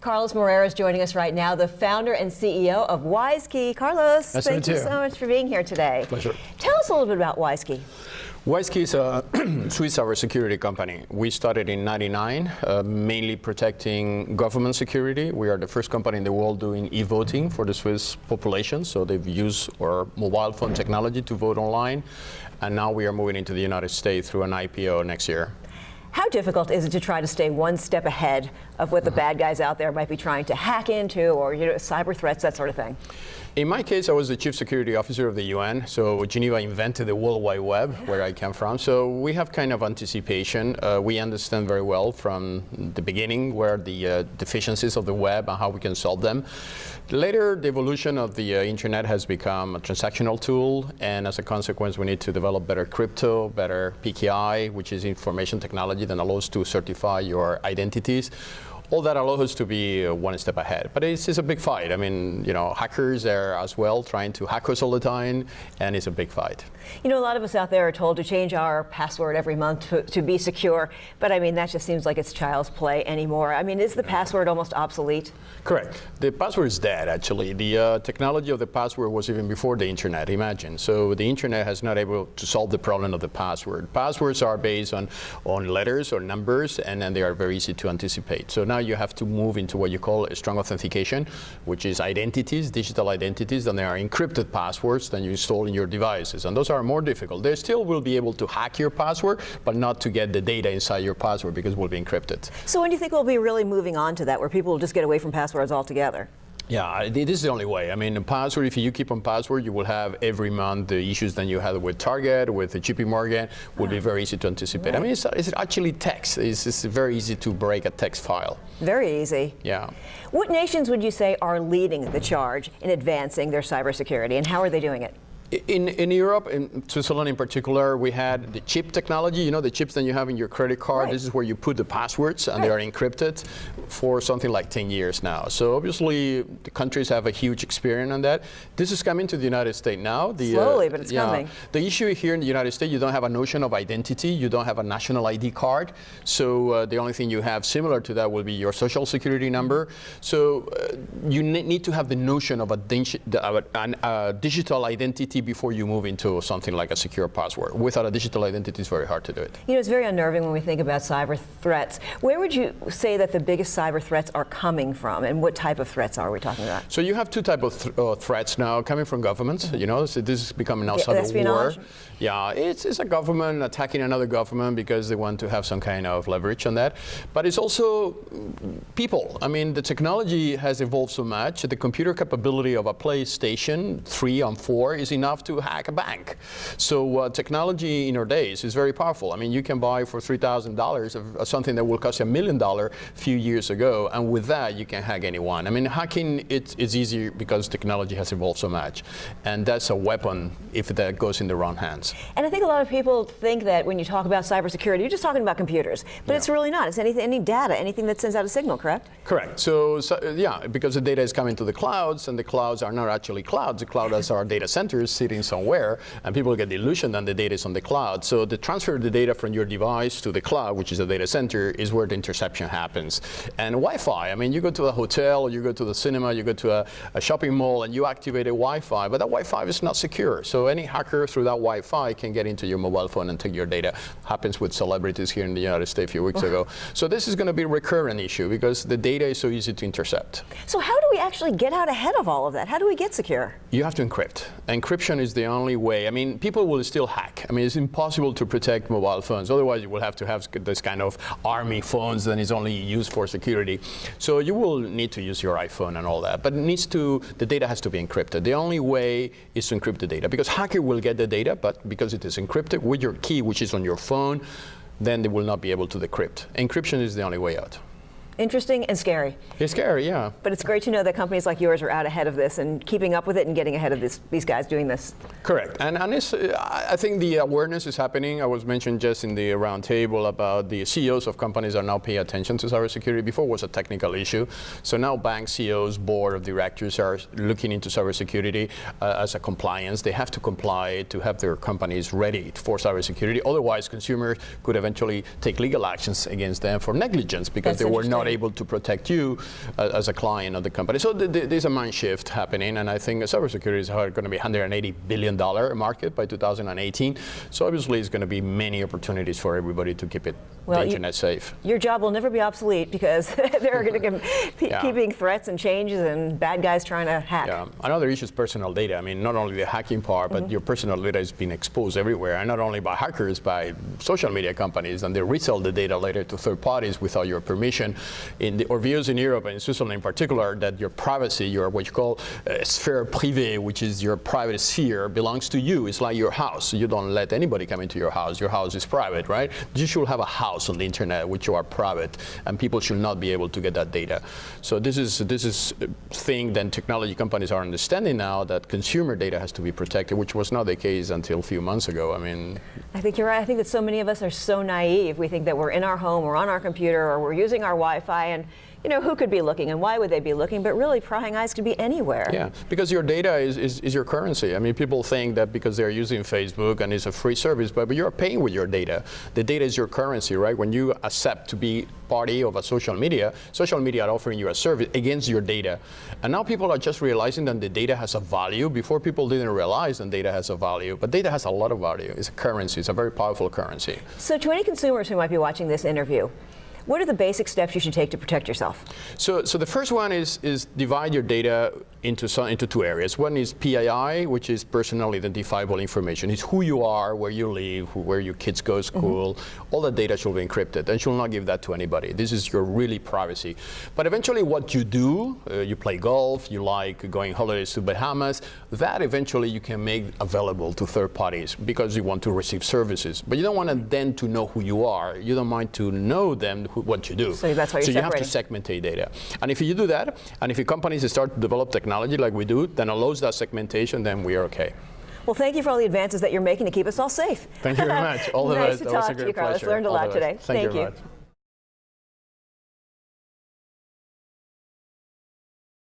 Carlos Moreira is joining us right now, the founder and CEO of WISeKey. Carlos, thank you so much for being here today. Pleasure. Tell us a little bit about WISeKey. WISeKey is a Swiss cybersecurity company. We started in '99, mainly protecting government security. We are the first company in the world doing e-voting for the Swiss population. So they've used our mobile phone technology to vote online. And now we are moving into the United States through an IPO next year. How difficult is it to try to stay one step ahead of what the bad guys out there might be trying to hack into, or cyber threats, that sort of thing? In my case, I was the Chief Security Officer of the UN, so Geneva invented the World Wide Web, where I come from. So we have kind of anticipation. We understand very well from the beginning where the deficiencies of the web and how we can solve them. Later, the evolution of the internet has become a transactional tool, and as a consequence, we need to develop better crypto, better PKI, which is information technology that allows to certify your identities. All that allows us to be one step ahead. But it's a big fight. I mean, hackers are as well trying to hack us all the time, and it's a big fight. A lot of us out there are told to change our password every month to be secure, but I mean, that just seems like it's child's play anymore. I mean, is the password almost obsolete? Correct. The password is dead, actually. The technology of the password was even before the internet, imagine. So the internet has not able to solve the problem of the password. Passwords are based on letters or numbers, and then they are very easy to anticipate. So now you have to move into what you call a strong authentication, which is identities, digital identities, and they are encrypted passwords that you install in your devices. And those are more difficult. They still will be able to hack your password, but not to get the data inside your password because it will be encrypted. So when do you think we'll be really moving on to that, where people will just get away from passwords altogether? Yeah, this is the only way. I mean, the password, if you keep on password, you will have every month the issues that you had with Target, with the JP Morgan, will be very easy to anticipate. Right. I mean, it's actually text. It's very easy to break a text file. Very easy. Yeah. What nations would you say are leading the charge in advancing their cybersecurity, and how are they doing it? In Europe, in Switzerland in particular, we had the chip technology, the chips that you have in your credit card. Right. This is where you put the passwords, and they are encrypted for something like 10 years now. So obviously, the countries have a huge experience on that. This is coming to the United States now. Slowly, but it's coming. The issue here in the United States, you don't have a notion of identity. You don't have a national ID card. So the only thing you have similar to that will be your social security number. So you need to have the notion of a digital identity before you move into something like a secure password. Without a digital identity, it's very hard to do it. It's very unnerving when we think about cyber threats. Where would you say that the biggest cyber threats are coming from, and what type of threats are we talking about? So you have two types of threats now coming from governments. So this is becoming now cyber war. Yeah, it's a government attacking another government because they want to have some kind of leverage on that. But it's also people. I mean, the technology has evolved so much. The computer capability of a PlayStation 3 and 4 is enough to hack a bank. So technology in our days is very powerful. I mean, you can buy for $3,000 of something that will cost $1 million a few years ago, and with that you can hack anyone. I mean, hacking it's easier because technology has evolved so much, and that's a weapon if that goes in the wrong hands. And I think a lot of people think that when you talk about cybersecurity, you're just talking about computers, but it's really not. It's any data, anything that sends out a signal, correct? Correct. So yeah, because the data is coming to the clouds, and the clouds are not actually clouds. The clouds are data centers sitting somewhere, and people get the illusion that the data is on the cloud. So the transfer of the data from your device to the cloud, which is the data center, is where the interception happens. And Wi-Fi, I mean, you go to a hotel, you go to the cinema, you go to a shopping mall, and you activate a Wi-Fi, but that Wi-Fi is not secure. So any hacker through that Wi-Fi can get into your mobile phone and take your data. Happens with celebrities here in the United States a few weeks ago. So this is going to be a recurrent issue because the data is so easy to intercept. So how do we actually get out ahead of all of that? How do we get secure? You have to encrypt. Encryption is the only way. I mean, people will still hack. I mean, it's impossible to protect mobile phones. Otherwise, you will have to have this kind of army phones that is only used for security. So you will need to use your iPhone and all that. But the data has to be encrypted. The only way is to encrypt the data, because hacker will get the data, but because it is encrypted with your key, which is on your phone, then they will not be able to decrypt. Encryption is the only way out. Interesting and scary. It's scary, yeah. But it's great to know that companies like yours are out ahead of this and keeping up with it and getting ahead of these guys doing this. Correct. And I think the awareness is happening. I was mentioned just in the round table about the CEOs of companies are now paying attention to cybersecurity. Before it was a technical issue. So now bank CEOs, board of directors are looking into cybersecurity as a compliance. They have to comply to have their companies ready for cybersecurity. Otherwise, consumers could eventually take legal actions against them for negligence because they were not not able to protect you as a client of the company. So there's a mind shift happening, and I think cybersecurity is going to be $180 billion market by 2018. So obviously, it's going to be many opportunities for everybody to keep the internet safe. Your job will never be obsolete because there are going to be keeping threats and changes and bad guys trying to hack. Yeah. Another issue is personal data. I mean, not only the hacking part, but your personal data is being exposed everywhere, and not only by hackers, by social media companies, and they resell the data later to third parties without your permission. Or views in Europe and in Switzerland in particular, that your privacy, your what you call sphere privée, which is your private sphere, belongs to you. It's like your house. You don't let anybody come into your house. Your house is private, right? You should have a house on the internet which you are private, and people should not be able to get that data. So this is a thing that technology companies are understanding now, that consumer data has to be protected, which was not the case until a few months ago. I mean, I think you're right. I think that so many of us are so naive. We think that we're in our home, we're on our computer, or we're using our Wi-Fi, and who could be looking and why would they be looking? But really, prying eyes could be anywhere. Yeah, because your data is your currency. I mean, people think that because they're using Facebook and it's a free service, but you're paying with your data. The data is your currency, right? When you accept to be party of a social media are offering you a service against your data. And now people are just realizing that the data has a value. Before, people didn't realize that data has a value, but data has a lot of value. It's a currency. It's a very powerful currency. So to any consumers who might be watching this interview, what are the basic steps you should take to protect yourself? So the first one is divide your data into two areas. One is PII, which is personal identifiable information. It's who you are, where you live, where your kids go to school. All the data should be encrypted, and should not give that to anybody. This is your really privacy. But eventually, what you do, you play golf, you like going holidays to Bahamas, that eventually you can make available to third parties because you want to receive services. But you don't want them to know who you are. You don't mind to know them what you do. So that's why you're you have to segmentate data. And if you do that, and if your companies start to develop technology like we do, then allows that segmentation, then we are okay. Well, thank you for all the advances that you're making to keep us all safe. Thank you very much. All the nice best. to talk to you, Carlos. Learned a lot today. Thank you very much.